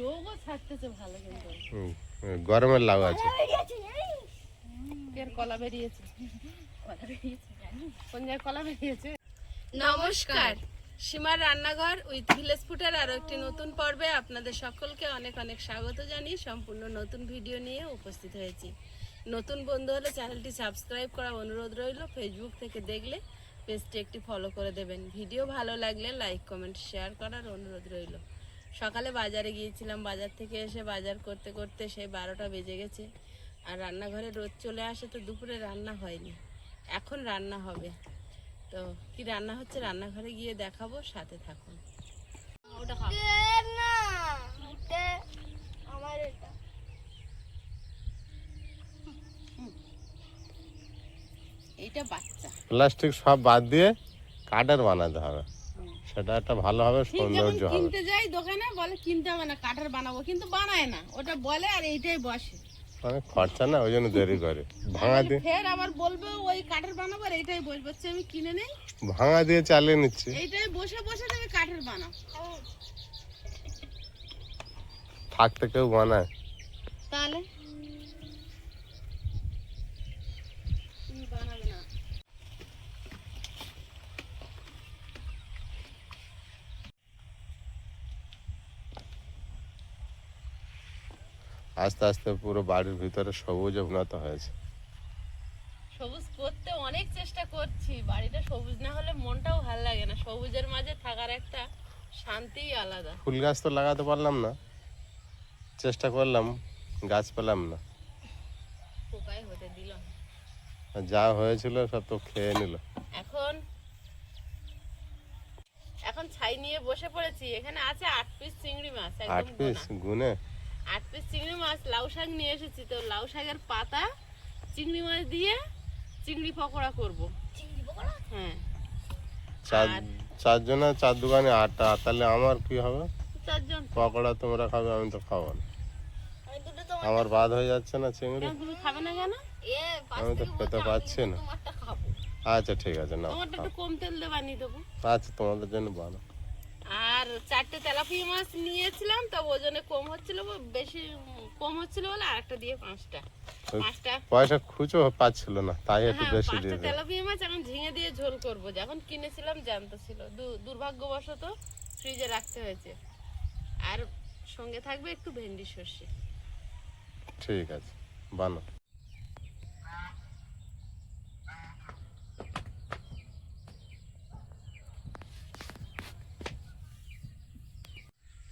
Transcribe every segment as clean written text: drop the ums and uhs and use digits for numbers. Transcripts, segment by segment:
ডোগও ছাড়তেছে ভালো কিন্তু গরমের লাউ আছে এর কলা বেরিয়েছে কোন জায়গায় কলা বেরিয়েছে। নমস্কার, সীমার রান্নাঘর উইথ ভিলেজ ফুডের আরো একটি নতুন পর্বে আপনাদের সকলকে অনেক অনেক স্বাগত জানিয়ে সম্পূর্ণ নতুন ভিডিও নিয়ে উপস্থিত হয়েছি। নতুন বন্ধু হলে চ্যানেলটি সাবস্ক্রাইব করা অনুরোধ রইল। ফেসবুক থেকে দেখলে পেজটি একটি ফলো করে দেবেন। ভিডিও ভালো লাগলে লাইক কমেন্ট শেয়ার করার অনুরোধ রইল। সকালে বাজারে গিয়েছিলাম, বাজার থেকে এসে বাজার করতে করতে সেই 12টা বেজে গেছে। আর রান্নাঘরে রোদ চলে আসে তো দুপুরে রান্না হয়নি, এখন রান্না হবে। তো কি রান্না হচ্ছে রান্নাঘরে গিয়ে দেখাবো, সাথে থাকুন। এইটা বাচ্চা প্লাস্টিক সব বাদ দিয়ে কাঠের বানাতে হবে, সেটা একটা ভালো হবে, সৌন্দর্য হবে। কিনতে যাই দোকানে বলে কিনতে হবে না, কাঠের বানাবো, কিন্তু বানায় না, ওটা বলে আর এইটাই বসে। অনেক খরচা না, ওই জন্য দেরি করে। ভাঙা দিয়ে ফের আবার বলবে ওই কাঠের বানাবো, আর এইটাই বসবে, আমি কিনে নেই, ভাঙা দিয়ে চালিয়ে নিচ্ছি। এইটাই বসে বসে তুমি কাঠের বানাও। থাকতে কেউ বানায় তাহলে তুমি বানাবে না। আস্তে আস্তে পুরো বাড়ির ভিতরে সবুজ উন্নত হয়েছে। সবুজ করতে অনেক চেষ্টা করছি, বাড়িটা সবুজ না হলে মনটাও ভালো লাগে না। সবুজের মাঝে থাকার একটা শান্তিই আলাদা। ফুল গাছ তো লাগাতে পারলাম না, চেষ্টা করলাম, গাছ পেলাম না। পোকাই হতে দিল না। যা হয়েছিল সব তো খেয়ে নিল। এখন ছাই নিয়ে বসে পড়েছি। এখানে আছে 8 পিস চিংড়ি মাছ, 8 পিস গুনে 8 পিস চিংড়ি মাছ। লাউ শাক নিয়ে এসেছি, তো লাউ শাকের পাতা চিংড়ি মাছ দিয়ে চিংড়ি পকোড়া করব। চিংড়ি পকোড়া? হ্যাঁ। চারজনে 4 দোকানে 8টা, তাহলে আমার কি হবে? 4 জন। পকোড়া তোমরা খাবে, আমি তো খাবো না। আমার বাদ হয়ে যাচ্ছে না চিংড়ি। তুমি খাবে না কেন? আমি তো খেতে পাচ্ছি না। আচ্ছা ঠিক আছে, না তোমারটা একটু কম তেল দিয়ে বানিয়ে দেবো। আচ্ছা, তোমাদের জন্য বানো। আর 4টে তেলাপিয়া মাছ নিয়েছিলাম, তো ওজনে কম হচ্ছিল, বেশি কম হচ্ছিল বলে আরেকটা দিয়ে 5টা পয়সা খুঁজো পাচ্ছিল না, তাই একটু বেশি দিয়ে 5টা তেলাপিয়া মাছ এখন ঝিঙে দিয়ে ঝোল করব। যখন কিনেছিলাম জানতে ছিল, দুর্ভাগ্যবশত ফ্রিজে রাখতে হয়েছে। আর সঙ্গে থাকবে একটু ভেন্ডি সর্ষে। ঠিক আছে, বানো।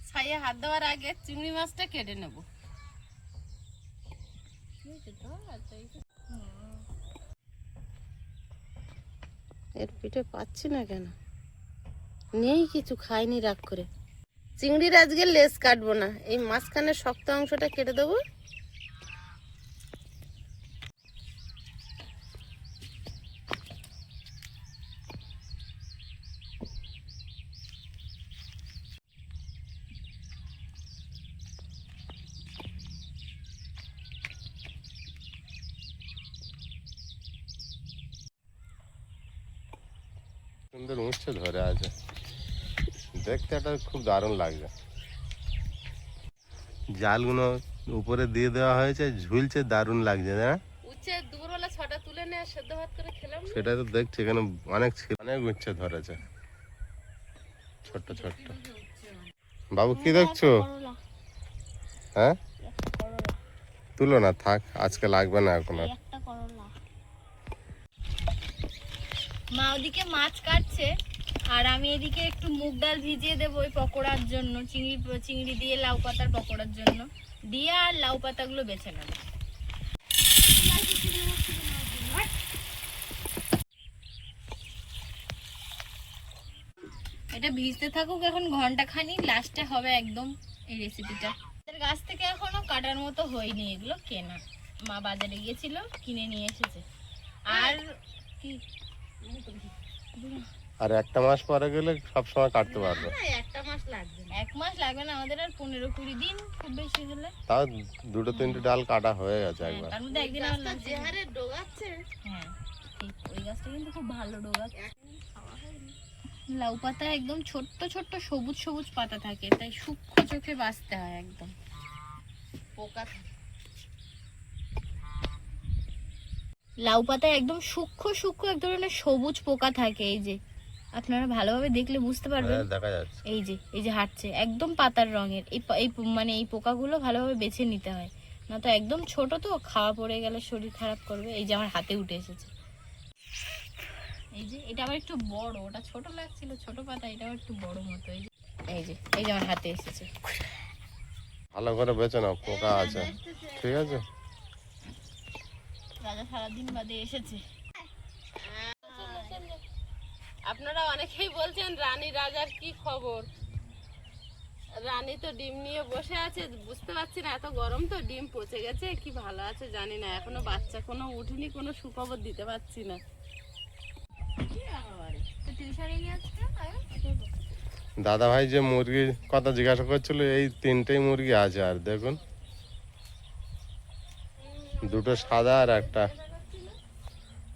ছাইয়ে হাত দেওয়ার আগে চিংড়ি মাছটা কেটে নেব। এর পিঠে পাচ্ছি না কেন, নেই কিছু, খাইনি রাগ করে। চিংড়ির আজকে লেজ কাটবো না, এই মাঝখানে শক্ত অংশটা কেটে দেবো। সুন্দর উঠছে, ধরে আছে, দেখতে এটা খুব দারুণ লাগছে। জালগুলো উপরে দিয়ে দেওয়া হয়েছে, ঝুলছে, দারুণ লাগছে না? উচ্ছে দুপুরবেলা 6টা তুলে নিয়ে সেদ্ধ ভাত করে খেলাম। সেটা তো দেখছি, এখানে অনেক উচ্ছে ধরেছে, ছোট্ট ছোট্ট। বাবু কি দেখছো? হ্যাঁ, তুলো না, থাক, আজকে লাগবে না এখন আর। মা ওদিকে মাছ কাটছে, আর আমি এদিকে একটু মুগ ডাল ভিজিয়ে দেবো ওই পকোড়ার জন্য, চিংড়ি দিয়ে লাউ পাতার পকোড়ার জন্য দিয়ে, আর লাউ পাতাগুলো বেছে নেব। এটা ভিজতে থাকুক এখন ঘন্টাখানি, লাস্টে হবে একদম এই রেসিপিটা। গাছ থেকে এখনো কাটার মতো হয়নি, এগুলো কেনা, মা বাজারে গিয়েছিল কিনে নিয়ে এসেছে। আর কি, আর একটা মাস পরে গেলে সব সময় কাটতে পারবে। একটা মাস লাগবে না, 1 মাস লাগবে না আমাদের, আর 15-20 দিন খুব বেশি হলে। তাও 2-3টে ডাল কাটা হয়ে গেছে একবার। তার মধ্যে একদিন আমার যে হারে ডোগাচ্ছে। হ্যাঁ ঠিক, ওই গাছটা কিন্তু খুব ভালো ডোগাচ্ছে। লাউ পাতা একদম ছোট্ট ছোট্ট সবুজ সবুজ পাতা থাকে, তাই সূক্ষ্ম চোখে বাছতে হয় একদম। পোকা লাউ পাতায় একদম সূক্ষ্ম সূক্ষ্ম এক ধরনের সবুজ পোকা থাকে, এই যে আপনারা ভালোভাবে দেখলে বুঝতে পারবেন। দেখা যাচ্ছে। এই যে হাঁটছে একদম পাতার রঙের, মানে এই পোকাগুলো ভালোভাবে বেছে নিতে হয়, না তো একদম ছোট তো খাওয়া পড়ে গেলে শরীর খারাপ করবে। এই যে আমার হাতে উঠে এসেছে, এই যে এটা আবার একটু বড়, ওটা ছোট লাগছিল ছোট পাতা, এটা আবার একটু বড় মতো। এই যে আমার হাতে এসেছে। ভালো করে বেছে নাও, পোকা আছে। ঠিক আছে, রাজা সারাদিন বাদে এসেছে। আপনারা অনেকেই বলছেন রানী রাজার কি খবর। রানী তো ডিম নিয়ে বসে আছে, বুঝতে পারছি না, এত গরম তো ডিম পচে গেছে কি ভালো আছে জানি না, এখনো বাচ্চা কোনো উঠেনি, কোনো সুখবর দিতে পারছি না। দাদা ভাই যে মুরগির কথা জিজ্ঞাসা করছিল, এই 3টেই মুরগি আছে। আর দেখুন, 2টো সাদা আর একটা।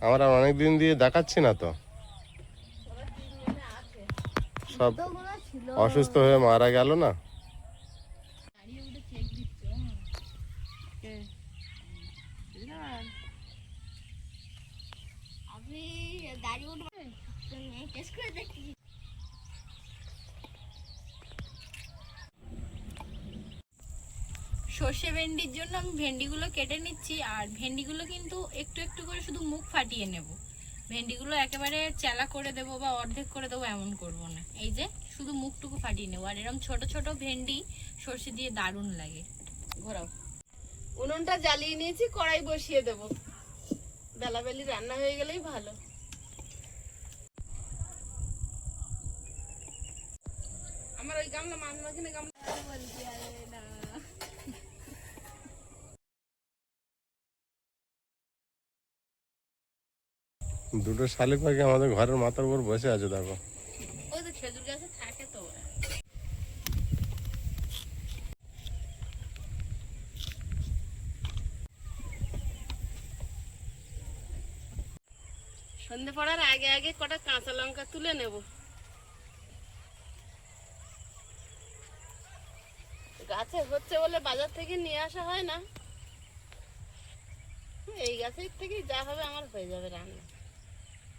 আমরা অনেক দিন দিয়ে দেখাচ্ছি না তো, সব অসুস্থ হয়ে মারা গেল না। সর্ষে ভেন্ডির জন্য আমি ভেন্ডিগুলো কেটে নিচ্ছি, আর ভেন্ডিগুলো কিন্তু একটু একটু করে শুধু মুখ ফাটিয়ে নেব। ভেন্ডিগুলো একেবারে চেলা করে দেবো বা অর্ধেক করে দেবো এমন করব না, এই যে শুধু মুখটুকু ফাটিয়ে নেবো। আর এরকম ছোট ছোট ভেন্ডি সর্ষে দিয়ে দারুণ লাগে। ঘোরাও। উনুনটা জ্বালিয়ে নিয়েছি, কড়াই বসিয়ে দেব, বেলাবেলি রান্না হয়ে গেলেই ভালো। আমার ওই গামলা মাছ মাখিনে গামলা বলছি, আরে না দুটো শালিক পাখি আমাদের ঘরের মাথার উপর বসে আছে, দেখো। ওই তো খেজুর গাছে থাকে তো ওরা। সন্ধে পড়ার আগে আগে কটা কাঁচা লঙ্কা তুলে নেব। গাছে হচ্ছে বলে বাজার থেকে নিয়ে আসা হয় না, এই গাছের থেকেই যা হবে আমার হয়ে যাবে রান্না,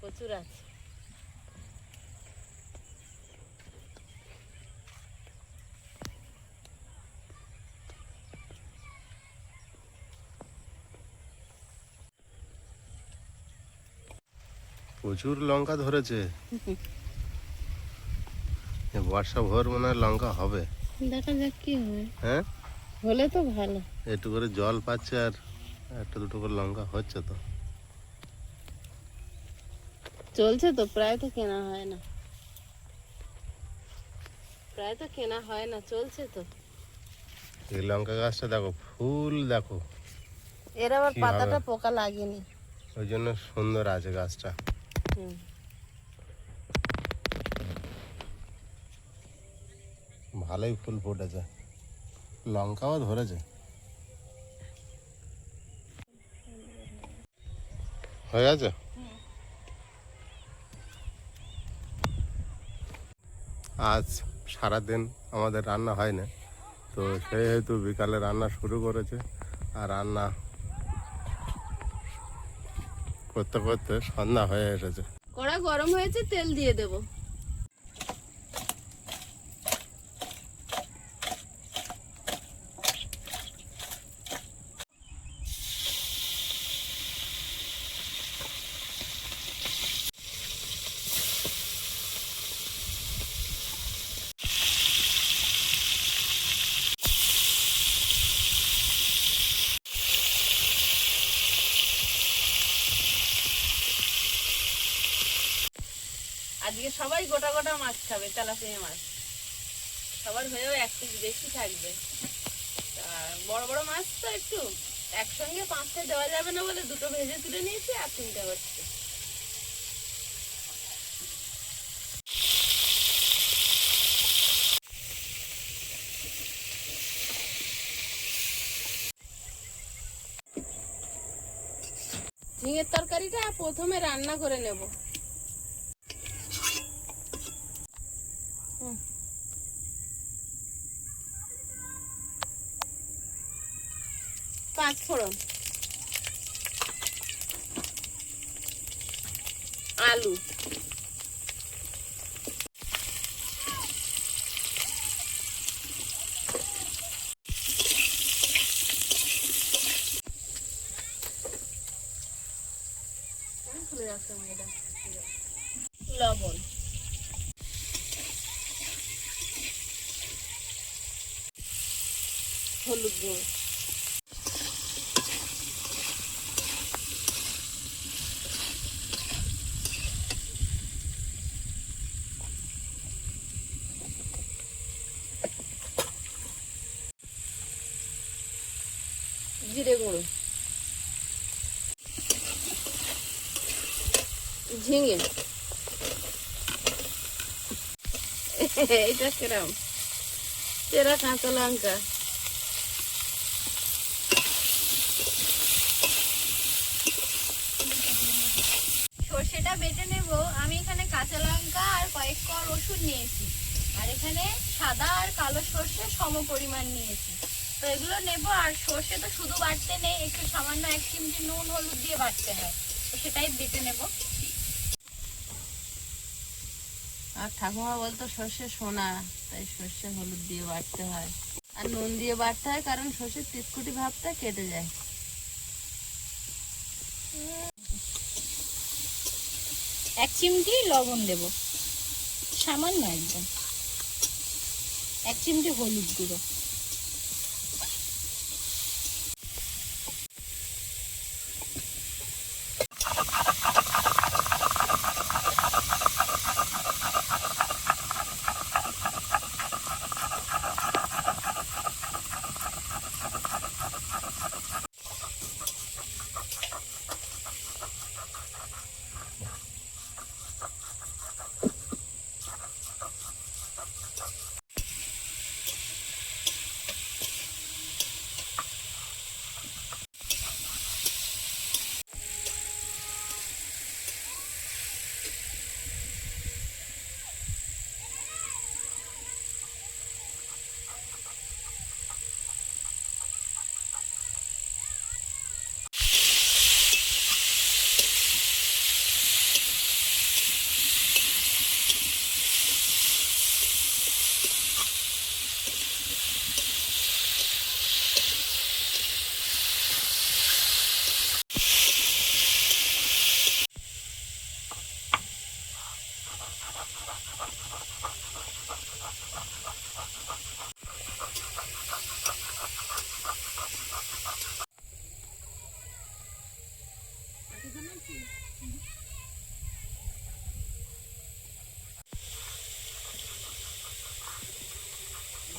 প্রচুর আছে। প্রচুর লঙ্কা ধরেছে। বর্ষা ভোর মনে হয় লঙ্কা হবে, দেখা যাক কি হয়। হ্যাঁ, হলে তো ভালো। একটু করে জল পাচ্ছে আর একটা দুটো করে লঙ্কা হচ্ছে তো। চলছে তো, প্রায় তো কেনা হয় না, প্রায় তো কেনা হয় না, চলছে তো। এই লঙ্কা গাছটা দেখো, ফুল দেখো, এর আবার কি পাতাটা হবে? পোকা লাগেনি, ওই জন্য সুন্দর আছে গাছটা। হুম। ভালোই ফুল ফুটেছে, লঙ্কাও ধরেছে। হয়ে গেছে। আজ সারাদিন আমাদের রান্না হয় না, তো সেহেতু বিকালে রান্না শুরু করেছে। আর রান্না করতে করতে সন্ধ্যা হয়ে এসেছে। কড়া গরম হয়েছে, তেল দিয়ে দেব। আজকে সবাই গোটা গোটা মাছ খাবে, তেলাপিয়া মাছ। সবার হয়েও 1 পিস বেশি থাকবে। বড় বড় মাছ তো একটু একসঙ্গে 5টা দেওয়া যাবে না বলে 2টো ভেজে তুলে নিয়েছি, আর 3টা হচ্ছে। ঝিঙের তরকারিটা প্রথমে রান্না করে নেব। পাঁচ ফোড়ন, আলু, লবণ, হলুদ গুঁড়ো, জিরে গুঁড়ো, ঝিঙে, এটা কিরম, চেরা কাঁচা লঙ্কা, সর্ষেটা বেটে নেব। আমি এখানে কাঁচা লঙ্কা আর কয়েক কোয়া রসুন নিয়েছি, আর এখানে সাদা আর কালো সর্ষে সম পরিমাণ নিয়েছি। তো এগুলো নেব। আর সর্ষে তো শুধু বাটতে নেই, একটু সামান্য 1 চিমটি নুন হলুদ দিয়ে বাটতে হয়, তো সেটাই বেটে নেব। আর ঠাকুমা বলতো সর্ষে সোনা, তাই সর্ষে হলুদ দিয়ে বাটতে হয় আর নুন দিয়ে বাটতে হয়, কারণ সর্ষের তিতকুটি ভাবটা কেটে যায়। 1 চিমটি লবণ দেব, সামান্য একদম। 1 চিমটি হলুদ গুঁড়ো,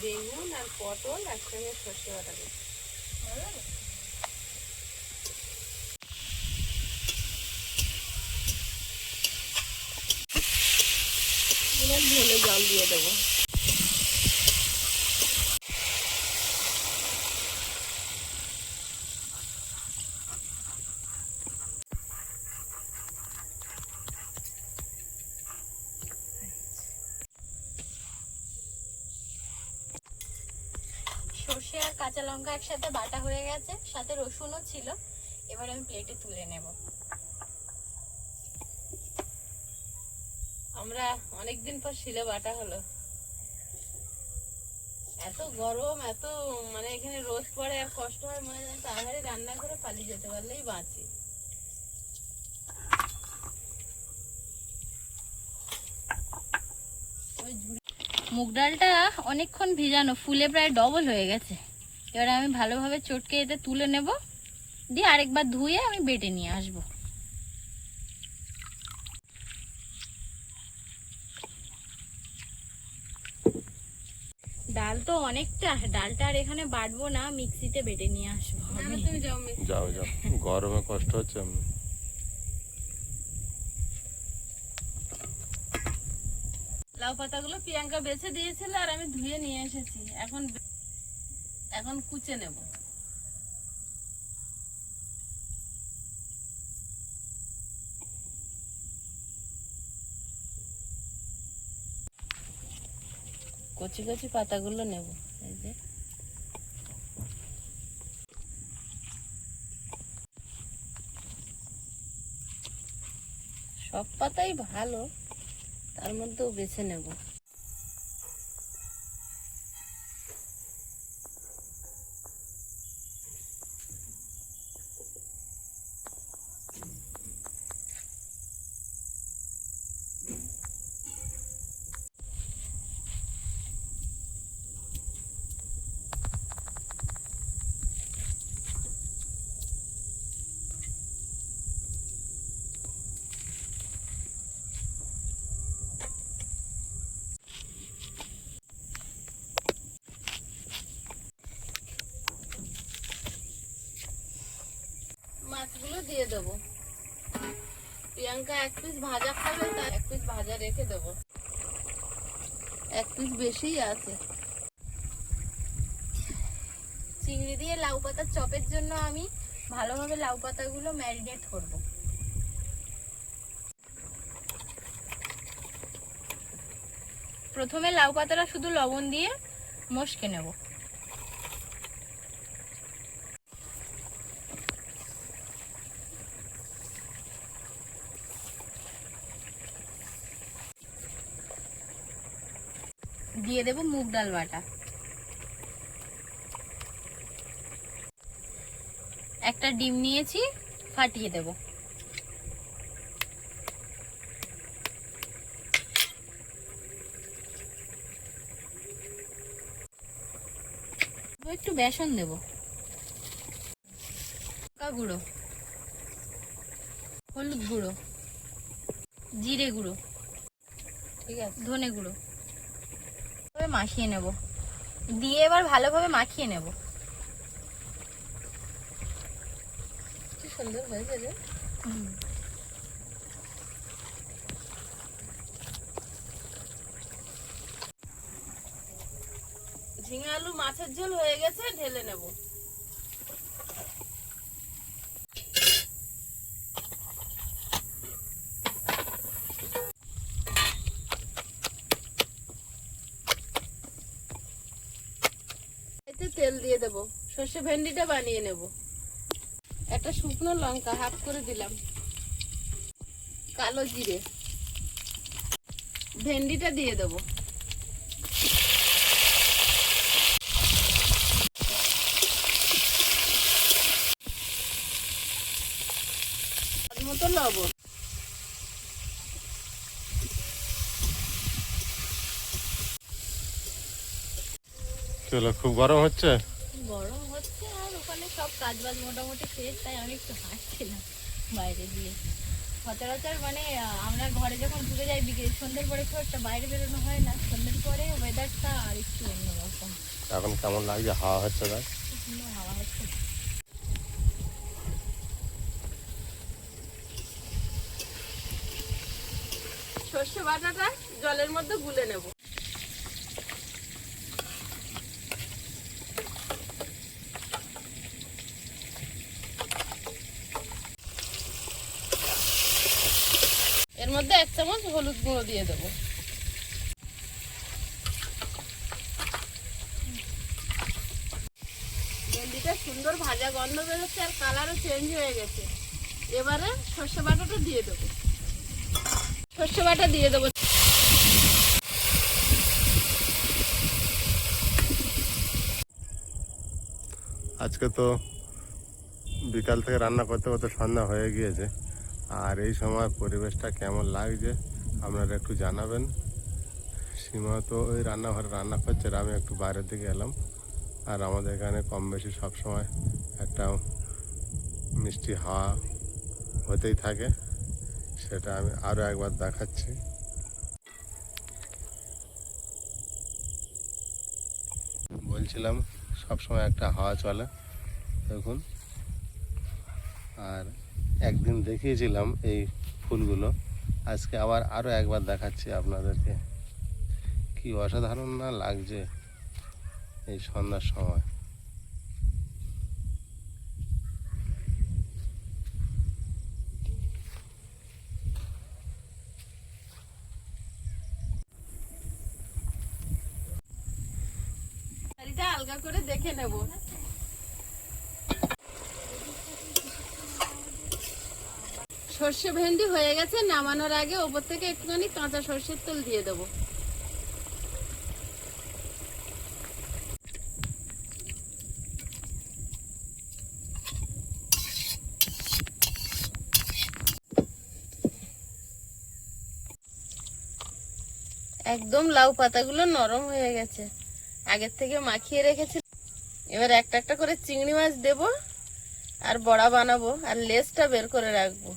বেগুন আর পটল একসঙ্গে সর্ষে বাটা দেব। এবার ঢেলে জল দিয়ে দেবো। সর্ষে আর কাঁচা লঙ্কা একসাথে বাটা হয়ে গেছে, সাথে রসুনও ছিল। এবার আমি প্লেটে তুলে নেব। আমরা অনেকদিন পর শিলে বাটা হলো। এত গরম, এত মানে এখানে রোদ পড়ে আর কষ্ট হয়, মনে হয় তাড়াতাড়ি রান্না করে পালিয়ে যেতে পারলেই বাঁচি। মুগ ডালটা অনেকক্ষণ ভিজানো, ফুলে প্রায় ডবল হয়ে গেছে। এবার আমি ভালোভাবে চটকে এতে তুলে নেব, দিয়ে আরেকবার ধুয়ে আমি বেটে নিয়ে আসবো। ডাল তো অনেকটা, ডালটা আর এখানে বাটবো না, মিক্সিতে বেটে নিয়ে আসবো। তুমি যাও, যাও যাও, গরমে কষ্ট হচ্ছে আমি। লাউ পাতাগুলো প্রিয়াঙ্কা বেছে দিয়েছিল আর আমি ধুয়ে নিয়ে এসেছি। এখন এখন কুচে নেব। কচি কচি পাতাগুলো নেব। এই যে সব পাতাই ভালো, তার মধ্যেও বেছে নেব। মাছগুলো দিয়ে দেবো। প্রিয়াঙ্কা 1 পিস ভাজা খাবে, তাই 1 পিস ভাজা রেখে দেবো। 1 পিস বেশিই আছে। চিংড়ি দিয়ে লাউ পাতার চপের জন্য আমি ভালোভাবে লাউ পাতাগুলো ম্যারিনেট করব। প্রথমে লাউ পাতাটা শুধু লবণ দিয়ে মশকে নেব। দিয়ে দেব মুগ ডাল বাটা, একটা ডিম নিয়েছি, ফাটিয়ে দেব। একটু বেসন দেব, লঙ্কা গুঁড়ো, হলুদ গুঁড়ো, জিরে গুঁড়ো, ঠিক আছে, ধনে গুঁড়ো মাখিয়ে নেব। দিয়ে এবার ভালোভাবে মাখিয়ে নেব। কি সুন্দর হয়েছে রে। ঝিঙে আলু মাছের ঝোল হয়ে গেছে, ঢেলে নেব। এতে তেল দিয়ে দেব। সর্ষে ভেন্ডিটা বানিয়ে নেব। একটা শুকনো লঙ্কা হাফ করে দিলাম, কালো জিরে, ভেন্ডিটা দিয়ে দেব। স্বাদ মতো লবণ। চলো, খুব গরম হচ্ছে। গরম হচ্ছে আর ওখানে সব কাজবাজ মোটামুটি শেষ, তাই আমি একটু হাঁটছিলাম বাইরে দিয়ে। সচরাচর মানে আমরা ঘরে যখন ঘুরে যাই বিকেল সন্ধ্যের পরে খুব একটা বাইরে বেরোনো হয় না। সন্ধ্যের পরে ওয়েদারটা আর একটু অন্যরকম। এখন কেমন লাগছে? হাওয়া হচ্ছে তাই? সুন্দর হাওয়া হচ্ছে। সর্ষে বাটাটা জলের মধ্যে গুলে নেব। এর মধ্যে 1 চামচ হলুদ গুঁড়ো দিয়ে দেব। ভেন্ডিটা সুন্দর ভাজা গন্ধ বেরোচ্ছে আর কালারও চেঞ্জ হয়ে গেছে। এবারে সর্ষে বাটাটা দিয়ে দেবো। সর্ষে বাটা দিয়ে দেবো। আজকে তো বিকাল থেকে রান্না করতে করতে সন্ধ্যা হয়ে গিয়েছে। আর এই সময় পরিবেশটা কেমন লাগছে আপনারা একটু জানাবেন। সীমা তো ওই রান্নাঘরে রান্না করছে, আর আমি একটু বাইরের দিকে এলাম। আর আমাদের এখানে কম বেশি সবসময় একটা মিষ্টি হাওয়া হতেই থাকে, সেটা আমি আরও একবার দেখাচ্ছি। বলছিলাম সবসময় একটা হাওয়া চলে দেখুন। আর একদিন দেখিয়েছিলাম এই ফুলগুলো, আজকে আবার আরও একবার দেখাচ্ছি আপনাদেরকে। কি অসাধারণ না লাগছে এই সন্ধ্যার সময়। হালকা করে দেখে নেব। সর্ষে ভেন্ডি হয়ে গেছে, নামানোর আগে ওপর থেকে একটুখানি কাঁচা সর্ষের তেল দিয়ে দেবো। একদম লাউ পাতাগুলো নরম হয়ে গেছে, আগের থেকে মাখিয়ে রেখেছি। এবার একটা একটা করে চিংড়ি মাছ দেব আর বড়া বানাবো, আর লেজটা বের করে রাখবো।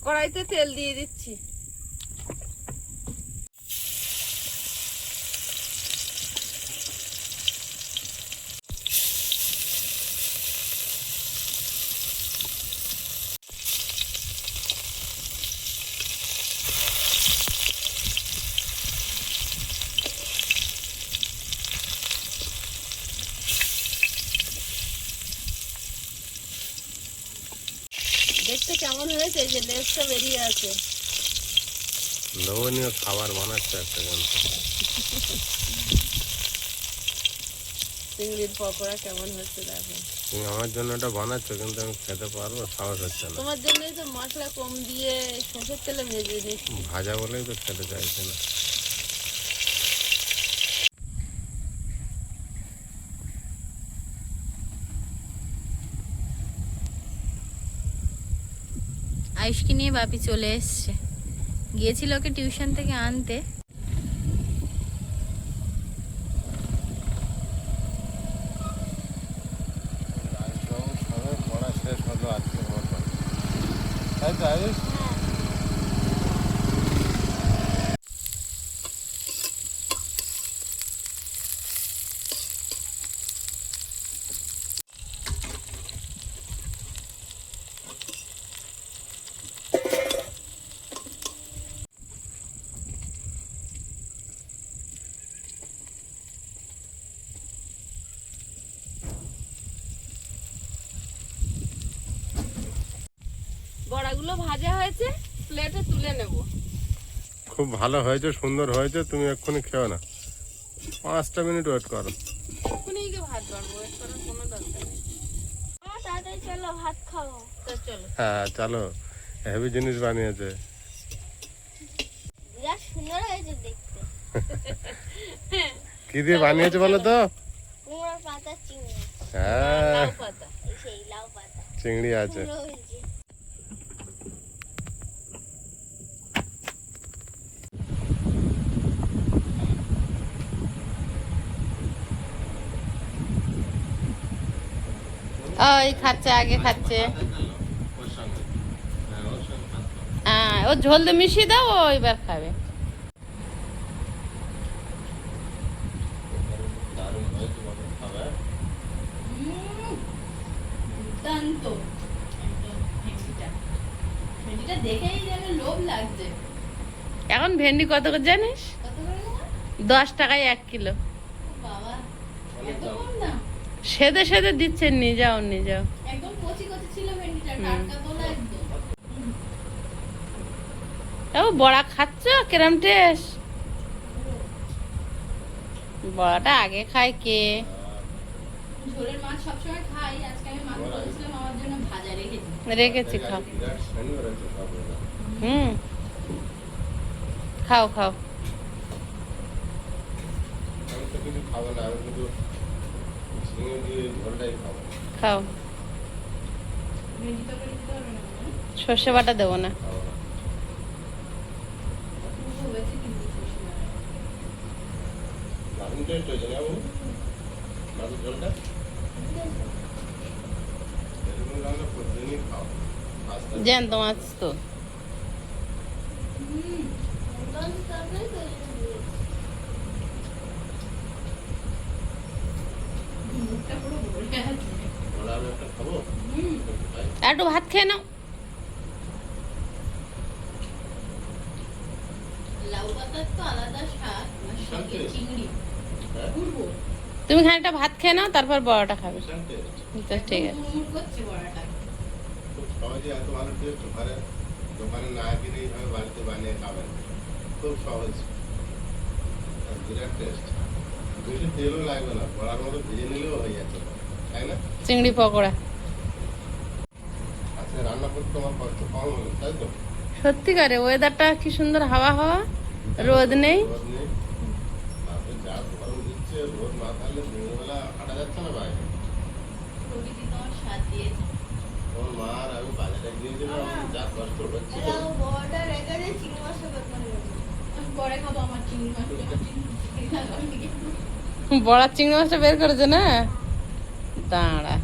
কড়াইতে তেল দিয়ে দিচ্ছি। দেখতে কেমন হয়েছে? এই যে লেজটা বেরিয়ে আছে। লোভনীয় খাবার বানাচ্ছে একটা কিন্তু। চিংড়ির পকোড়া কেমন হচ্ছে দেখো। তুমি আমার জন্য এটা বানাচ্ছ, কিন্তু আমি খেতে পারবো সাহস হচ্ছে না। তোমার জন্যই তো মশলা কম দিয়ে সরষের তেলে ভেজে নিচ্ছি। ভাজা বলেই তো খেতে চাইছে না। আয়ুষকে নিয়ে বাপি চলে এসছে, গিয়েছিল ওকে টিউশন থেকে আনতে। পড়া শেষ হলো আজকের মতো, তাই তো আয়ুষ? বড়াগুলো ভাজা হয়েছে, প্লেটে তুলে নেব। খুব ভালো হয়েছে, সুন্দর হয়েছে। তুমি এক্ষুনি খেও না, 5টা মিনিট ওয়েট করো। এক্ষুনি কি ভাত বাড়বো, ওয়েট করার কোনো দরকার নেই। তাড়াতাড়ি চলো ভাত খাবো। তো চলো। হ্যাঁ চলো, হেভি জিনিস বানিয়েছে। বিরাট সুন্দর হয়েছে দেখতে। কি দিয়ে বানিয়েছে বলো তো? কুমড়োর পাতা চিংড়ি। হ্যাঁ, লাউ পাতা। সেই লাউ পাতা চিংড়ি আছে। হয়েছে। ওই খাচ্ছে, আগে খাচ্ছে। হ্যাঁ, ও ঝোল দিয়ে মিশিয়ে দাও, ও এবার খাবে। দুর্দান্ত একদম ভেন্ডিটা দেখেই যেন লোভ লাগছে। এখন ভেন্ডি কত করে জানিস? কত করে নেওয়া? 10 টাকায় 1 কিলো। বাবা এত কম দাম। সেদে সেদে দিচ্ছেন, নিয়ে যাও নিয়ে যাও। একদম কচি কচি ছিল ভেন্ডিটা, টাটকা তোলা একদম। ও বড়া খাচ্ছ, কিরম টেস্ট? বড়াটা আগে খায় কে? ঝোলের মাছ সবসময় খাই, আজকে আমি মাছ করেছিলাম আমার জন্য ভাজা রেখেছি। রেখেছি, খাও। হুম, খাও খাও। আমি তো কিছু খাবো না, আমি শুধু ঝিঙে দিয়ে ঝোলটাই খাবো। খাও, ভেন্ডি তরকারি দিতে হবে না মনে হয়? সর্ষে বাটা দেবো না। খাবো না। খুব হয়েছে কিন্তু সর্ষে বাটা। দারুণ টেস্ট হয়েছে না বাবু মাছের ঝোলটা? এরকম রান্না প্রতিদিনই খাও। জ্যান্ত মাছ তো। দুর্দান্ত তরকারি তো, এই জন্য দিয়েছি। মুখটা পুরো ভরে আছে। ওরা আমি একটা খাবো। খাই। আর একটু ভাত খেয়ে নাও। লাউ পাতার তো আলাদা স্বাদ, আর সঙ্গে চিংড়ি হ্যাঁ? ঘুরবো। তুমি খানিকটা ভাত খেয়ে নাও, তারপর বড়াটা খাবে। বিশাল taste। তো ঠিক আছে। মুড়মুড় করছে বড়াটা। খুব সহজে এত ভালো টেস্ট ঘরে দোকানে না কিনে এইভাবে বাড়িতে বানিয়ে খাবেন, খুব সহজ। বিরাট টেস্ট। বেশি তেলও লাগবে না, বড়ার মতো ভেজে নিলেও হয়ে যাচ্ছে, তাই না? চিংড়ি পকোড়া। আচ্ছা, রান্না করতে আমার কষ্ট কম হলো, তাই তো? সত্যিকারে ওয়েদারটা কি সুন্দর, হাওয়া হাওয়া, রোদ নেই। রোদ নেই। তারপরে যা গরম দিচ্ছে, রোদ না থাকলে দিনের বেলা হাঁটা যাচ্ছে না বাইরে। প্রকৃতি তোমার সাথ দিয়েছে। ওর মা আর আমি বাজারে গিয়েছিলাম, যা কষ্ট হচ্ছিল। আমি পরে খাবো আমার চিংড়ি মাছ। বড়ার চিংড়ি মাছটা বের করেছে না, দাঁড়া।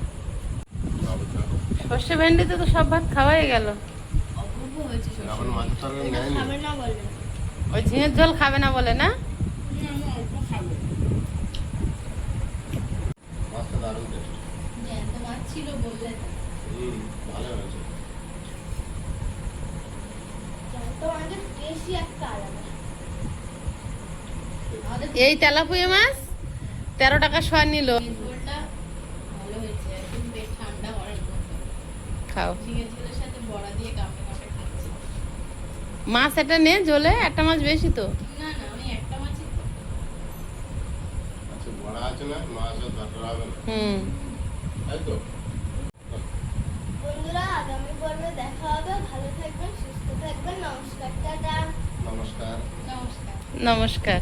সর্ষে ভেন্ডিতে তো সব ভাত খাওয়াই গেল। অপূর্ব হয়েছে সব। এখন মাছের তরকারি নেয়নি। ওই ঝিঙের ঝোল খাবে না বলে না? মাছটা দারুণ টেস্ট। জ্যান্ত মাছ ছিল বললে তো। ভালো হয়েছে। আমাদের এই তেলাপুয়া মাছ 13 টাকা শোয়া নিল। ঝোলটা ভালো হয়েছে, একদম পেট ঠান্ডা করার মতো। খাও ঝিঙে ঝোলের সাথে বড়া দিয়ে কামড়ে কামড়ে খাচ্ছি। মাছ, এটা নে ঝোলে, একটা মাছ বেশি তো। না না, আমি একটা মাছই তো। আচ্ছা, বড়া আছে না, মাছের দরকার হবে না, হুম। তাই তো? বন্ধুরা, আগামী পর্বে দেখা হবে। ভালো থাকবেন, সুস্থ থাকবেন। নমস্কার, টাটা। নমস্কার। নমস্কার। নমস্কার।